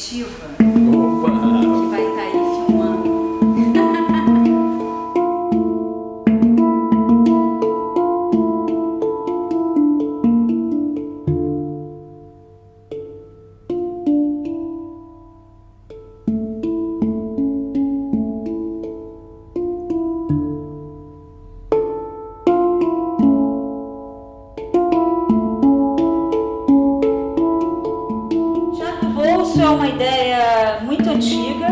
Nativa, Opa! que vai estar aí filmando. Bolso é uma ideia muito antiga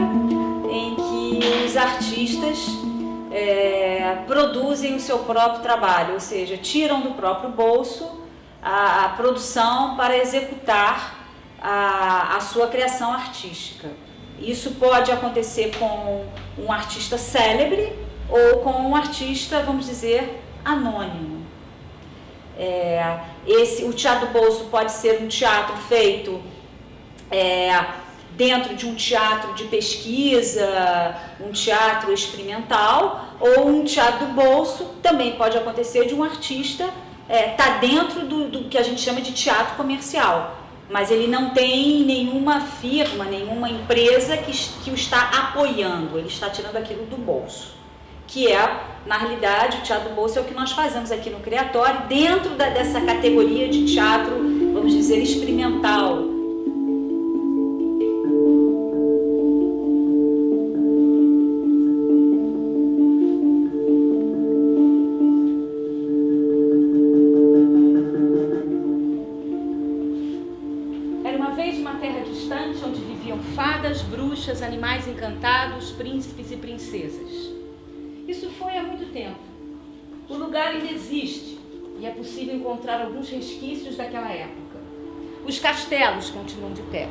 em que os artistas produzem o seu próprio trabalho, ou seja, tiram do próprio bolso a produção para executar a sua criação artística. Isso pode acontecer com um artista célebre ou com um artista, vamos dizer, anônimo. O teatro do bolso pode ser um teatro feito dentro de um teatro de pesquisa, um teatro experimental, ou um teatro do bolso também pode acontecer de um artista tá dentro do que a gente chama de teatro comercial, mas ele não tem nenhuma firma, nenhuma empresa que o está apoiando, ele está tirando aquilo do bolso, que na realidade, o teatro do bolso é o que nós fazemos aqui no Criatório, dentro dessa categoria de teatro, vamos dizer, experimental. Onde viviam fadas, bruxas, animais encantados, príncipes e princesas. Isso foi há muito tempo. O lugar ainda existe e é possível encontrar alguns resquícios daquela época. Os castelos continuam de pé.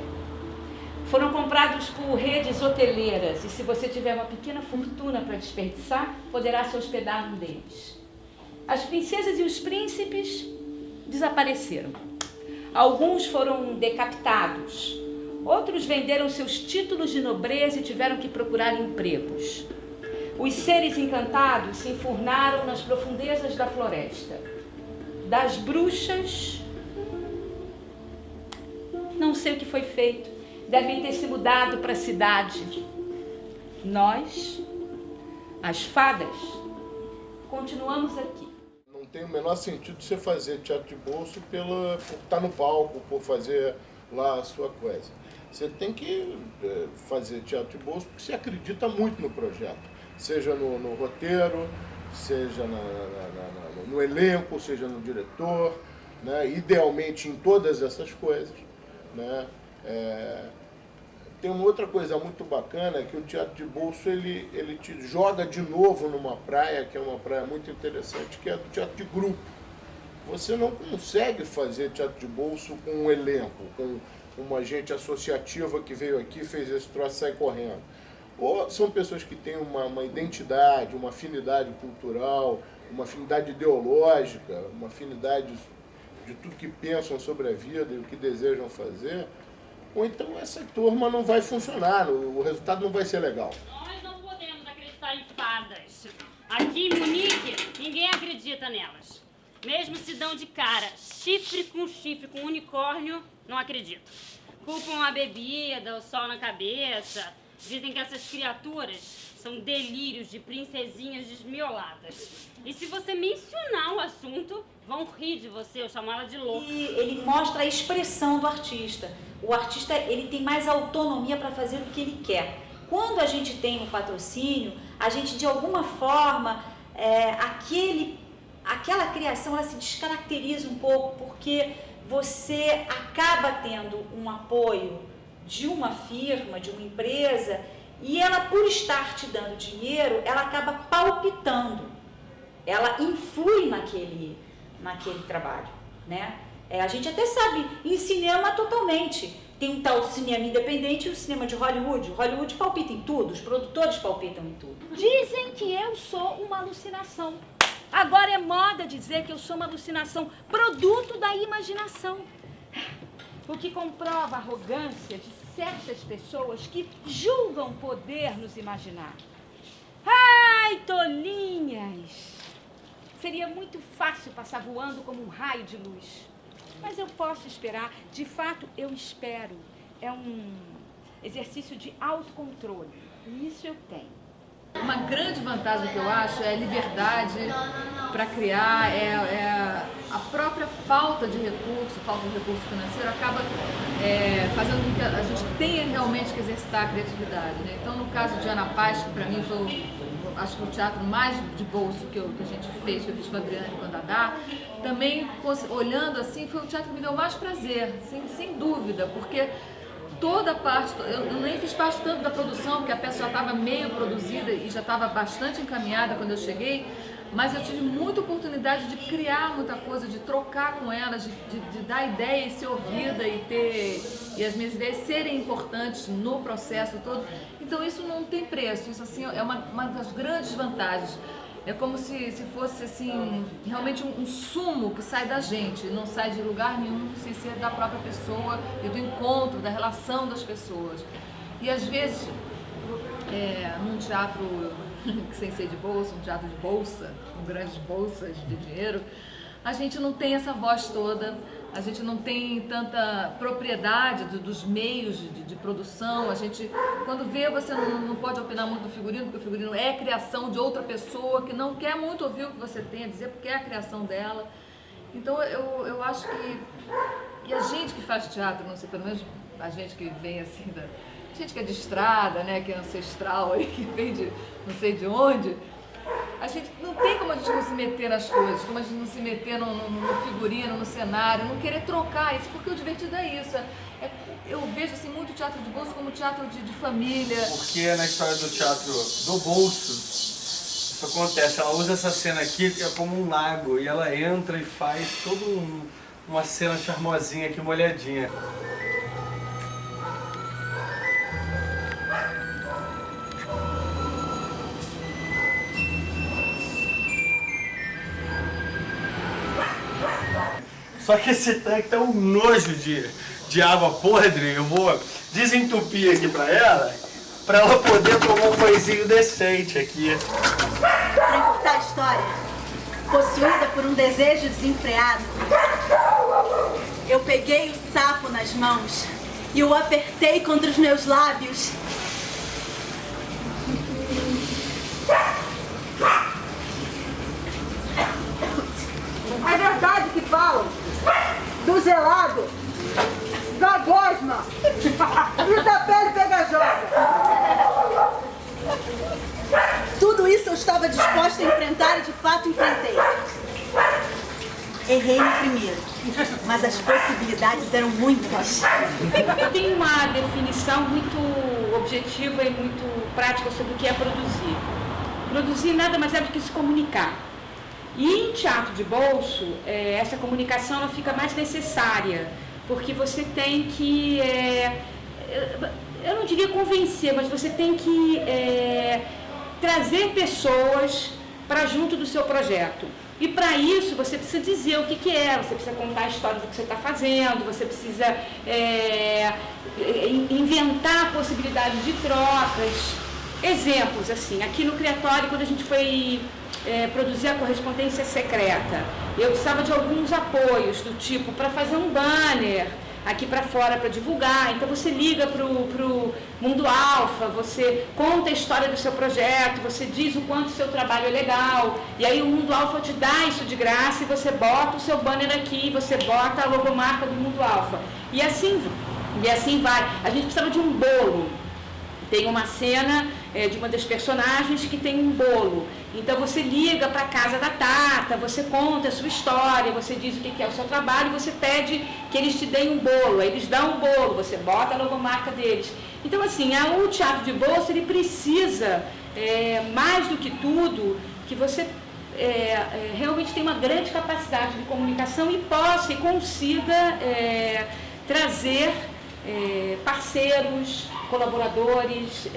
Foram comprados por redes hoteleiras e se você tiver uma pequena fortuna para desperdiçar, poderá se hospedar num deles. As princesas e os príncipes desapareceram. Alguns foram decapitados. Outros venderam seus títulos de nobreza e tiveram que procurar empregos. Os seres encantados se enfurnaram nas profundezas da floresta. Das bruxas, não sei o que foi feito. Devem ter se mudado para a cidade. Nós, as fadas, continuamos aqui. Não tem o menor sentido você fazer teatro de bolso por estar no palco, por fazer lá a sua coisa. Você tem que fazer teatro de bolso porque você acredita muito no projeto, seja no roteiro, seja no elenco, seja no diretor, né? Idealmente em todas essas coisas, né? Tem uma outra coisa muito bacana, que o teatro de bolso ele te joga de novo numa praia, que é uma praia muito interessante, que é do teatro de grupo. Você não consegue fazer teatro de bolso com um elenco, com uma gente associativa que veio aqui, fez esse troço e sai correndo. Ou são pessoas que têm uma identidade, uma afinidade cultural, uma afinidade ideológica, uma afinidade de tudo que pensam sobre a vida e o que desejam fazer, ou então essa turma não vai funcionar, o resultado não vai ser legal. Nós não podemos acreditar em fadas. Aqui em Munique, ninguém acredita nelas. Mesmo se dão de cara, chifre, com unicórnio, não acredito. Culpam a bebida, o sol na cabeça. Dizem que essas criaturas são delírios de princesinhas desmioladas. E se você mencionar o assunto, vão rir de você ou chamá-la de louca. E ele mostra a expressão do artista. O artista ele tem mais autonomia para fazer o que ele quer. Quando a gente tem um patrocínio, a gente de alguma forma, aquela criação ela se descaracteriza um pouco, porque você acaba tendo um apoio de uma firma, de uma empresa, e ela, por estar te dando dinheiro, ela acaba palpitando, ela influi naquele trabalho, né? A gente até sabe, em cinema totalmente, tem um tal cinema independente e o cinema de Hollywood. Hollywood palpita em tudo, os produtores palpitam em tudo. Dizem que eu sou uma alucinação. Agora é moda dizer que eu sou uma alucinação, produto da imaginação. O que comprova a arrogância de certas pessoas que julgam poder nos imaginar. Ai, tolinhas! Seria muito fácil passar voando como um raio de luz. Mas eu posso esperar, de fato eu espero. exercício de autocontrole. E isso eu tenho. Uma grande vantagem que eu acho é a liberdade para criar, a própria falta de recurso financeiro acaba fazendo com que a gente tenha realmente que exercitar a criatividade, né? Então, no caso de Ana Paz, que para mim foi, acho que o teatro mais de bolso que a gente fez, que eu fiz com a Adriana e com a Dadá, também, olhando assim, foi o teatro que me deu mais prazer, sem dúvida, porque toda a parte, eu nem fiz parte tanto da produção, porque a peça já estava meio produzida e já estava bastante encaminhada quando eu cheguei, mas eu tive muita oportunidade de criar muita coisa, de trocar com elas, de dar ideia e ser ouvida e as minhas ideias serem importantes no processo todo. Então isso não tem preço, isso assim é uma das grandes vantagens. É como se fosse assim, realmente um sumo que sai da gente, não sai de lugar nenhum sem ser da própria pessoa e do encontro, da relação das pessoas. E às vezes, num teatro sem ser de bolsa, um teatro de bolsa, com grandes bolsas de dinheiro, a gente não tem essa voz toda, a gente não tem tanta propriedade dos meios de produção, a gente, quando vê, você não pode opinar muito do figurino, porque o figurino é a criação de outra pessoa que não quer muito ouvir o que você tem a dizer, porque é a criação dela. Então eu acho que, e a gente que faz teatro, não sei, pelo menos a gente que vem assim, a gente que é de estrada, né, que é ancestral, aí, que vem de não sei de onde, a gente não tem como a gente não se meter nas coisas, como a gente não se meter no figurino, no cenário, não querer trocar isso, porque o divertido é isso. Eu vejo assim, muito teatro de bolso como teatro de família. Porque na história do teatro do bolso, isso acontece, ela usa essa cena aqui que é como um lago, e ela entra e faz toda uma cena charmosinha aqui, molhadinha. Só que esse tanque tá um nojo de água podre, eu vou desentupir aqui pra ela poder tomar um banhozinho decente aqui. Pra encurtar a história, possuída por um desejo desenfreado, eu peguei o sapo nas mãos e o apertei contra os meus lábios. É verdade que falam do gelado, da gosma e da pele pegajosa. Tudo isso eu estava disposta a enfrentar e de fato enfrentei. Errei no primeiro, mas as possibilidades eram muitas. Eu tenho uma definição muito objetiva e muito prática sobre o que é produzir. Produzir nada mais é do que se comunicar. E em teatro de bolso, essa comunicação ela fica mais necessária, porque você tem que, eu não diria convencer, mas você tem que trazer pessoas para junto do seu projeto. E para isso você precisa dizer o que é, você precisa contar a história do que você está fazendo, você precisa inventar possibilidades de trocas. Exemplos, assim, aqui no Criatório, quando a gente foi produzir a correspondência secreta, eu precisava de alguns apoios, do tipo, para fazer um banner aqui para fora para divulgar. Então você liga para o Mundo Alfa, você conta a história do seu projeto, você diz o quanto o seu trabalho é legal, e aí o Mundo Alfa te dá isso de graça e você bota o seu banner aqui, você bota a logomarca do Mundo Alfa. E assim vai. A gente precisava de um bolo. Tem uma cena de uma das personagens que tem um bolo. Então você liga para a casa da Tata, você conta a sua história, você diz o que é o seu trabalho, você pede que eles te deem um bolo. Aí eles dão um bolo, você bota a logomarca deles. Então assim, o teatro de bolso ele precisa, mais do que tudo, que você realmente tenha uma grande capacidade de comunicação e possa e consiga trazer parceiros, colaboradores,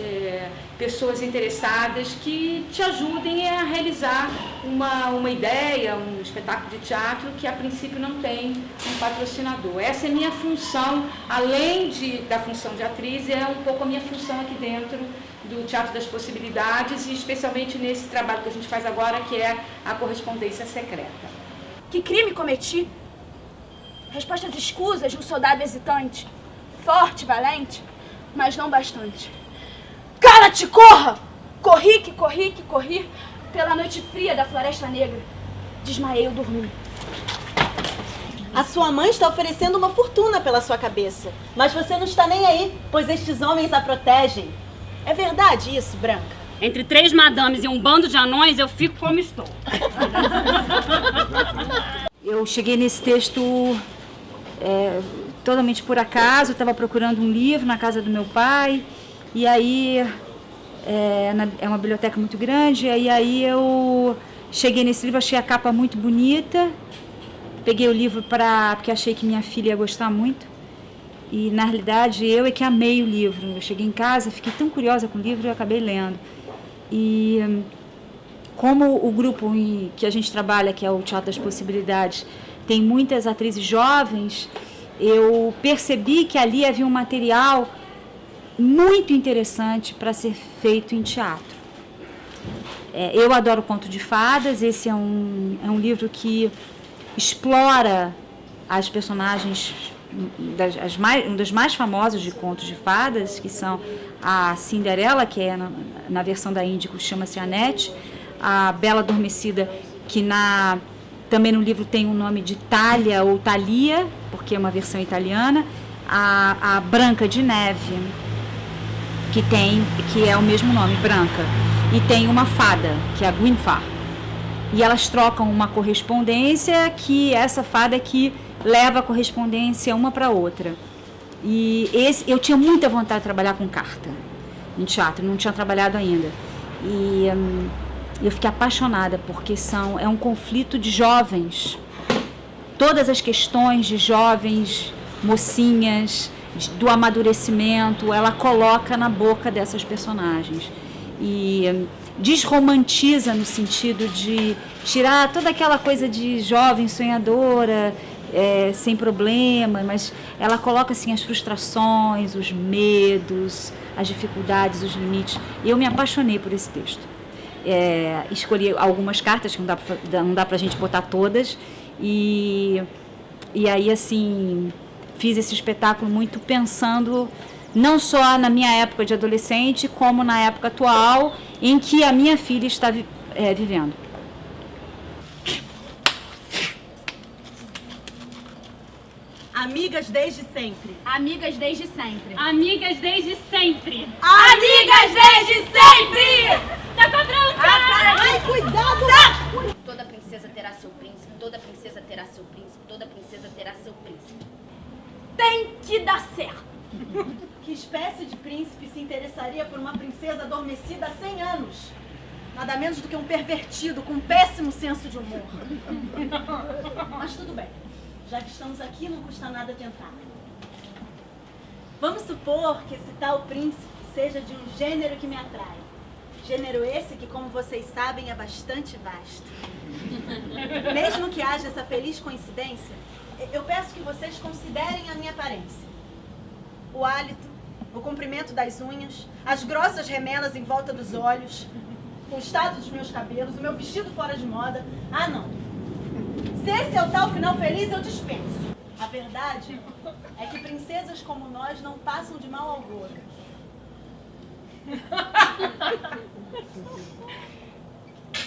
pessoas interessadas que te ajudem a realizar uma ideia, um espetáculo de teatro que a princípio não tem um patrocinador. Essa é a minha função, além da função de atriz, é um pouco a minha função aqui dentro do Teatro das Possibilidades e especialmente nesse trabalho que a gente faz agora, que é a correspondência secreta. Que crime cometi? Respostas escusas de um soldado hesitante, forte, valente, mas não bastante. Cala-te, corra! Corri, que corri, que corri, pela noite fria da Floresta Negra. Desmaiei ao dormir. A sua mãe está oferecendo uma fortuna pela sua cabeça, mas você não está nem aí, pois estes homens a protegem. É verdade isso, Branca? Entre 3 madames e um bando de anões, eu fico como estou. Eu cheguei nesse texto totalmente por acaso. Eu estava procurando um livro na casa do meu pai, e aí é uma biblioteca muito grande, e aí eu cheguei nesse livro, achei a capa muito bonita, peguei o livro porque achei que minha filha ia gostar muito, e na realidade eu é que amei o livro. Eu cheguei em casa, fiquei tão curiosa com o livro e acabei lendo. E como o grupo que a gente trabalha, que é o Teatro das Possibilidades, tem muitas atrizes jovens, eu percebi que ali havia um material muito interessante para ser feito em teatro. Eu adoro conto de fadas. Esse é um livro que explora as personagens, uma das mais famosas de contos de fadas, que são a Cinderela, que é na versão da Índico chama-se Annette, a Bela Adormecida, que também no livro tem o nome de Thalia ou Thalia, porque é uma versão italiana, a Branca de Neve, que é o mesmo nome, Branca, e tem uma fada, que é a Gwynfor, e elas trocam uma correspondência, que essa fada é que leva a correspondência uma para outra. E eu tinha muita vontade de trabalhar com carta em teatro, não tinha trabalhado ainda, e eu fiquei apaixonada, porque é um conflito de jovens, todas as questões de jovens, mocinhas, do amadurecimento, ela coloca na boca dessas personagens. E desromantiza no sentido de tirar toda aquela coisa de jovem sonhadora, sem problema, mas ela coloca assim as frustrações, os medos, as dificuldades, os limites. E eu me apaixonei por esse texto. Escolhi algumas cartas, que não dá pra gente botar todas, e aí assim fiz esse espetáculo muito pensando não só na minha época de adolescente, como na época atual em que a minha filha está vivendo. Amigas desde sempre. Amigas desde sempre. Amigas desde sempre. Amigas desde sempre! Tá com a Branca! Ai, cuidado! Toda princesa terá seu príncipe, toda princesa terá seu príncipe, toda princesa terá seu príncipe. Tem que dar certo. Que espécie de príncipe se interessaria por uma princesa adormecida há 100 anos? Nada menos do que um pervertido com um péssimo senso de humor. Mas tudo bem. Já que estamos aqui, não custa nada tentar. Vamos supor que esse tal príncipe seja de um gênero que me atrai. Gênero esse que, como vocês sabem, é bastante vasto. Mesmo que haja essa feliz coincidência, eu peço que vocês considerem a minha aparência. O hálito, o comprimento das unhas, as grossas remelas em volta dos olhos, o estado dos meus cabelos, o meu vestido fora de moda. Ah, não. Se esse é o tal final feliz, eu dispenso. A verdade é que princesas como nós não passam de mau agouro.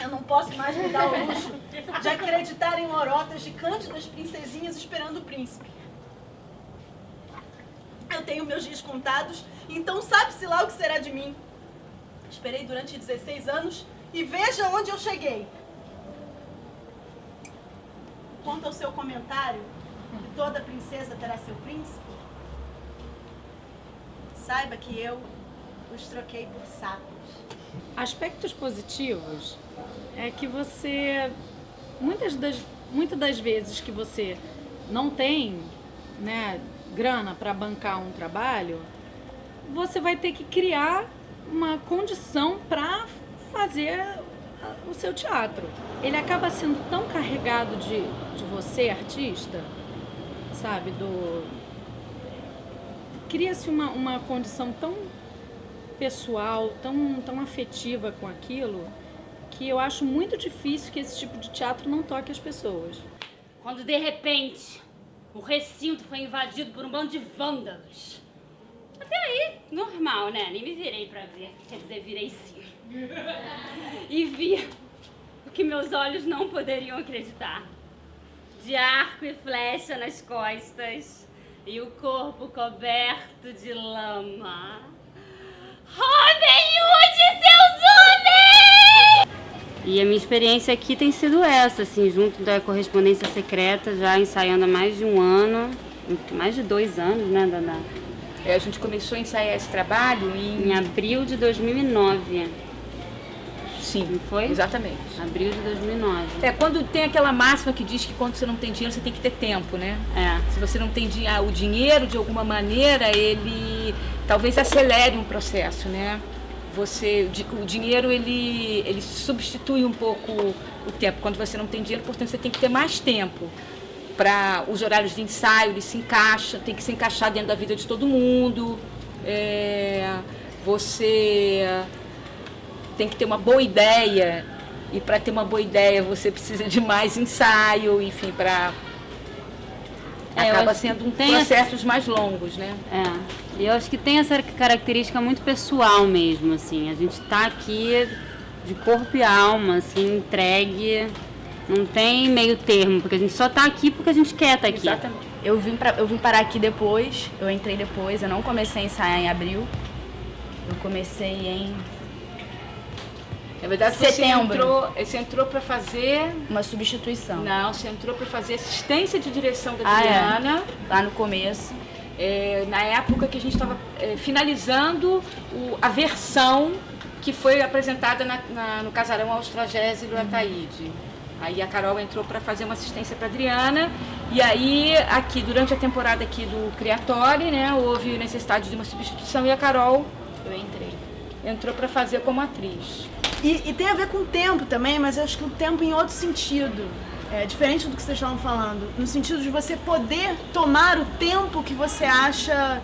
Eu não posso mais me dar o luxo de acreditar em lorotas de cândidas princesinhas esperando o príncipe. Eu tenho meus dias contados, então sabe-se lá o que será de mim. Esperei durante 16 anos e veja onde eu cheguei. Quanto ao seu comentário, que toda princesa terá seu príncipe, saiba que eu os troquei por sapos. Aspectos positivos é que você, muitas das vezes que você não tem, né, grana para bancar um trabalho, você vai ter que criar uma condição para fazer o seu teatro. Ele acaba sendo tão carregado de você, artista, sabe? Cria-se uma condição tão pessoal, tão afetiva com aquilo, que eu acho muito difícil que esse tipo de teatro não toque as pessoas. Quando de repente o recinto foi invadido por um bando de vândalos. Até aí, normal, né? Nem me virei pra ver. Quer dizer, virei sim. E vi o que meus olhos não poderiam acreditar. De arco e flecha nas costas e o corpo coberto de lama. Robin Hood, seus homens! E a minha experiência aqui tem sido essa, assim, junto da correspondência secreta, já ensaiando há mais de um ano, mais de 2 anos, né, Dada? A gente começou a ensaiar esse trabalho em abril de 2009. Sim, não foi? Exatamente. Abril de 2009. Quando tem aquela máxima que diz que quando você não tem dinheiro, você tem que ter tempo, né? Se você não tem o dinheiro, de alguma maneira, ele talvez acelere um processo, né? O dinheiro, ele substitui um pouco o tempo. Quando você não tem dinheiro, portanto, você tem que ter mais tempo. Para os horários de ensaio, eles se encaixam, tem que se encaixar dentro da vida de todo mundo. Você tem que ter uma boa ideia, e para ter uma boa ideia você precisa de mais ensaio, enfim, acaba sendo processos mais longos, né? E eu acho que tem essa característica muito pessoal mesmo, assim, a gente tá aqui de corpo e alma, assim, entregue, não tem meio termo, porque a gente só tá aqui porque a gente quer estar aqui. Exatamente. Eu vim parar aqui depois, eu entrei depois, eu não comecei a ensaiar em abril, eu comecei em Na verdade, setembro. Você entrou para fazer uma substituição. Não, você entrou para fazer assistência de direção da Adriana. Lá no começo. Na época que a gente estava finalizando a versão que foi apresentada no Casarão Austragésilo Ataíde. Aí a Carol entrou para fazer uma assistência para Adriana. E aí, aqui, durante a temporada aqui do Criatório, né, houve necessidade de uma substituição e a Carol entrou para fazer como atriz. E tem a ver com o tempo também, mas eu acho que o tempo em outro sentido. Diferente do que vocês estavam falando. No sentido de você poder tomar o tempo que você acha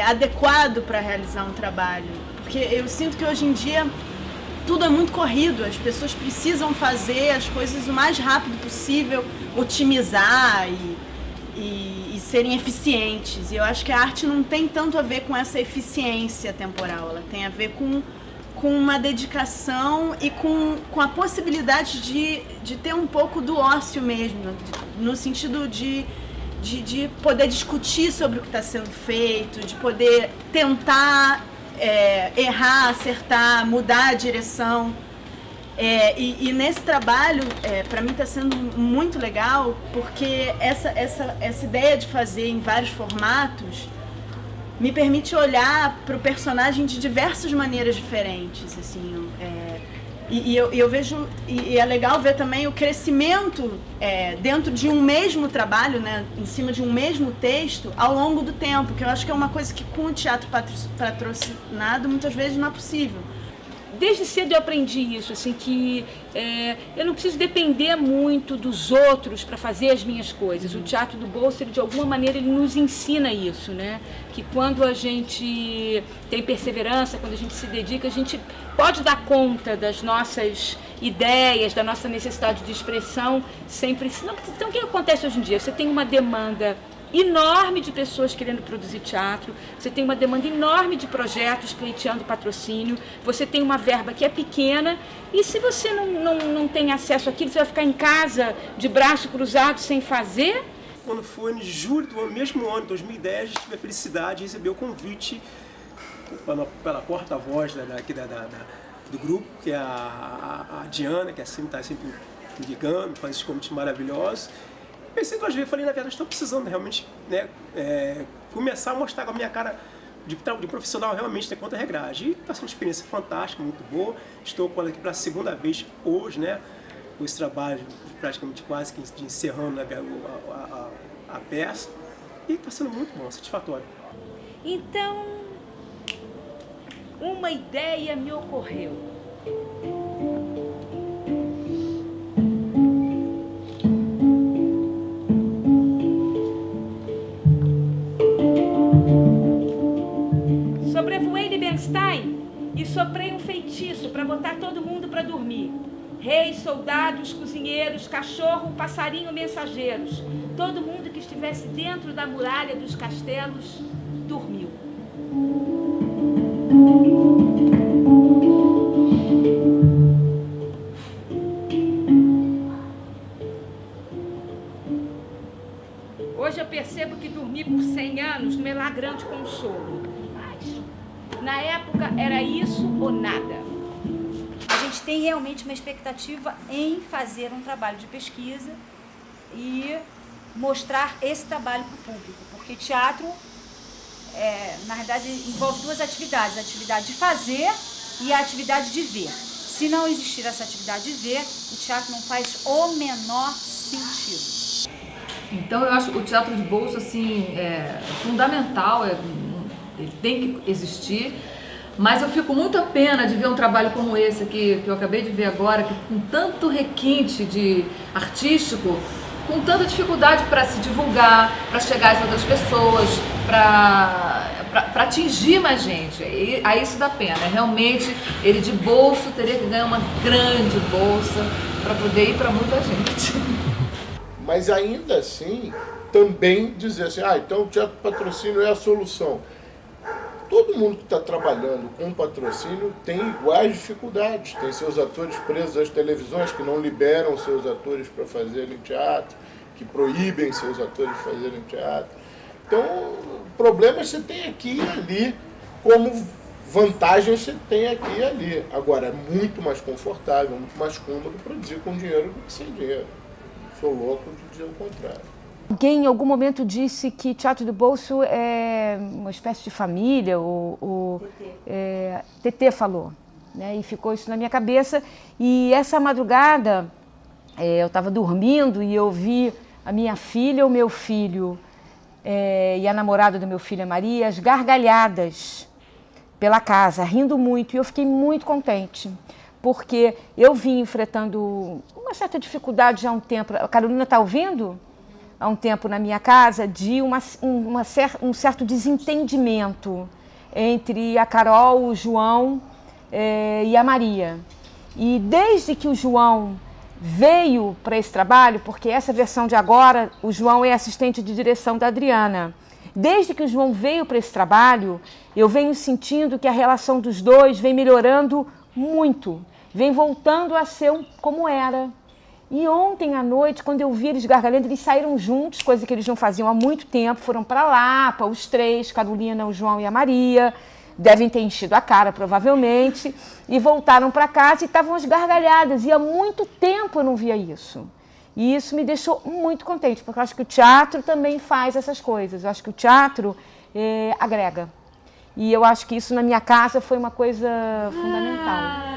adequado para realizar um trabalho. Porque eu sinto que hoje em dia tudo é muito corrido. As pessoas precisam fazer as coisas o mais rápido possível, otimizar e serem eficientes. E eu acho que a arte não tem tanto a ver com essa eficiência temporal. Ela tem a ver com uma dedicação e com a possibilidade de ter um pouco do ócio mesmo, no sentido de poder discutir sobre o que está sendo feito, de poder tentar errar, acertar, mudar a direção. E nesse trabalho, para mim está sendo muito legal, porque essa ideia de fazer em vários formatos me permite olhar para o personagem de diversas maneiras diferentes, assim, eu vejo, e é legal ver também o crescimento dentro de um mesmo trabalho, né, em cima de um mesmo texto, ao longo do tempo, que eu acho que é uma coisa que com o teatro patrocinado muitas vezes não é possível. Desde cedo eu aprendi isso, assim, que eu não preciso depender muito dos outros para fazer as minhas coisas. O Teatro do Bolso, ele, de alguma maneira, ele nos ensina isso, né? Que quando a gente tem perseverança, quando a gente se dedica, a gente pode dar conta das nossas ideias, da nossa necessidade de expressão, sem precisar. Então, o que acontece hoje em dia? Você tem uma demanda enorme de pessoas querendo produzir teatro, você tem uma demanda enorme de projetos pleiteando patrocínio, você tem uma verba que é pequena, e se você não tem acesso àquilo, você vai ficar em casa de braço cruzado sem fazer? Quando foi em julho do mesmo ano, 2010, tive a felicidade de receber o convite pela porta-voz do grupo, que é a Diana, que está sempre me ligando, faz esses convites maravilhosos. Pensei 2 vezes, falei, na verdade, estou precisando realmente, né, começar a mostrar com a minha cara de profissional realmente ter conta regragem. E está sendo uma experiência fantástica, muito boa. Estou com ela aqui pela 2ª vez hoje, né, com esse trabalho praticamente quase que encerrando, né, a peça. E está sendo muito bom, satisfatório. Então, uma ideia me ocorreu. Sobrevoei Liebenstein e soprei um feitiço para botar todo mundo para dormir. Reis, soldados, cozinheiros, cachorro, passarinho, mensageiros. Todo mundo que estivesse dentro da muralha dos castelos dormiu. Hoje eu percebo que dormir por 100 anos não é lá grande consolo. Mas, na época, era isso ou nada. A gente tem realmente uma expectativa em fazer um trabalho de pesquisa e mostrar esse trabalho para o público, porque teatro, na verdade, envolve duas atividades, a atividade de fazer e a atividade de ver. Se não existir essa atividade de ver, o teatro não faz o menor sentido. Então eu acho o teatro de bolso assim, fundamental, ele tem que existir, mas eu fico muito a pena de ver um trabalho como esse aqui, que eu acabei de ver agora, que com tanto requinte de artístico, com tanta dificuldade para se divulgar, para chegar às outras pessoas, para atingir mais gente. E aí isso dá pena. Realmente, ele de bolso teria que ganhar uma grande bolsa para poder ir para muita gente. Mas ainda assim, também dizer assim, então o teatro patrocínio é a solução. Todo mundo que está trabalhando com patrocínio tem iguais dificuldades. Tem seus atores presos às televisões que não liberam seus atores para fazerem teatro, que proíbem seus atores de fazerem teatro. Então, problemas você tem aqui e ali, como vantagens você tem aqui e ali. Agora, é muito mais confortável, muito mais cômodo produzir com dinheiro do que sem dinheiro. Sou louco de dizer o contrário. Alguém em algum momento disse que teatro do bolso é uma espécie de família, TT falou, né? E ficou isso na minha cabeça. E essa madrugada, eu estava dormindo e eu vi a minha filha, o meu filho e a namorada do meu filho, a Maria, as gargalhadas pela casa, rindo muito. E eu fiquei muito contente, porque eu vim enfrentando uma certa dificuldade já há um tempo. A Carolina está ouvindo? Há um tempo na minha casa, de um certo desentendimento entre a Carol, o João e a Maria. E desde que o João veio para esse trabalho, porque essa versão de agora, o João é assistente de direção da Adriana. Desde que o João veio para esse trabalho, eu venho sentindo que a relação dos dois vem melhorando muito, vem voltando a ser como era. E ontem à noite, quando eu vi eles gargalhando, eles saíram juntos, coisa que eles não faziam há muito tempo, foram para Lapa, os três, Carolina, o João e a Maria, devem ter enchido a cara, provavelmente, e voltaram para casa e estavam as gargalhadas, e há muito tempo eu não via isso. E isso me deixou muito contente, porque eu acho que o teatro também faz essas coisas, eu acho que o teatro agrega. E eu acho que isso na minha casa foi uma coisa fundamental.